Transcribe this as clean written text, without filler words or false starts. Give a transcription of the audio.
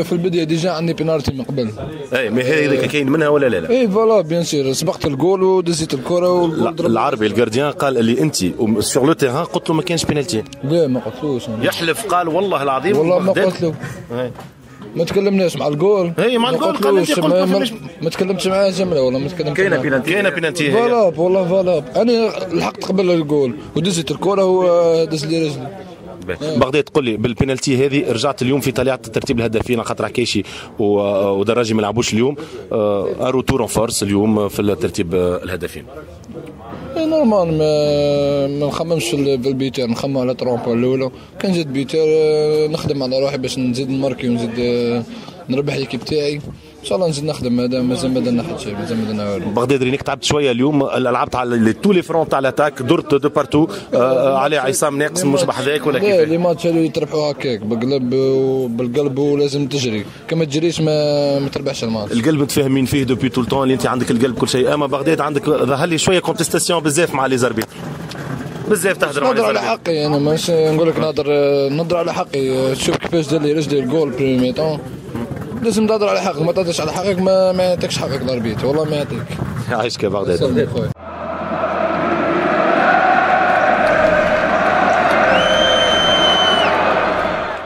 في البدايه ديجا عندي بينالتي من قبل. اي مي هذيك كاين منها ولا لا؟ اي فوالا بيان سير، سبقت الجول ودزيت الكره العربي الجارديان قال اللي انت سور لو تيران قلت له ما كانش بينالتي. لا ما قلتلوش. يحلف قال والله العظيم والله ما قلت له. ما تكلمناش مع الجول. اي مع الجول قال انت قلت ما تكلمتش معاه جمله ولا ما تكلمتش. كاينه بينالتي فوالا والله فوالا. انا لحقت قبل الجول ودزيت الكره ودز لي رجلي. بغداد تقول لي بالبينالتي هذه رجعت اليوم في طليعه ترتيب الهدافين خاطر عكاشي ودراجي ما لعبوش اليوم، روتور اون فورس اليوم في ترتيب الهدافين. نورمال ما نخممش في البيتير، نخمم على ترومبا الاولى. كان زاد بيتير نخدم على روحي باش نزيد نماركي ونزيد نربح ليكيب تاعي ان شاء الله. نزيد نخدم، هذا مازال ما درنا حتى شيء، مازال ما درنا والو. بغداد رينيك تعبت شويه اليوم، لعبت على تو لي فرون تاع لاتاك، درت دو بارتو علي عصام ناقص مش بحذاك ولا كيف؟ لي ماتش هذو يتربحوا هكاك بالقلب ولازم تجري، كما تجريش ما تربحش الماتش. القلب متفاهمين فيه دوبي تو التون اللي انت عندك القلب كل شيء، اما بغداد عندك ظهر لي شويه كونتستاسيون بزاف مع لي زاربيت، بزاف تهدر مع لي على حقي. انا ماشي نقول لك نهضر على حقي. تشوف كيفاش دار لي رجلي الجول بريمي طون، لازم تهضر على حقك. ما تهضرش على حقك ما يعطيكش حقك الاربيت، والله ما يعطيك. عايشك يا بغداد.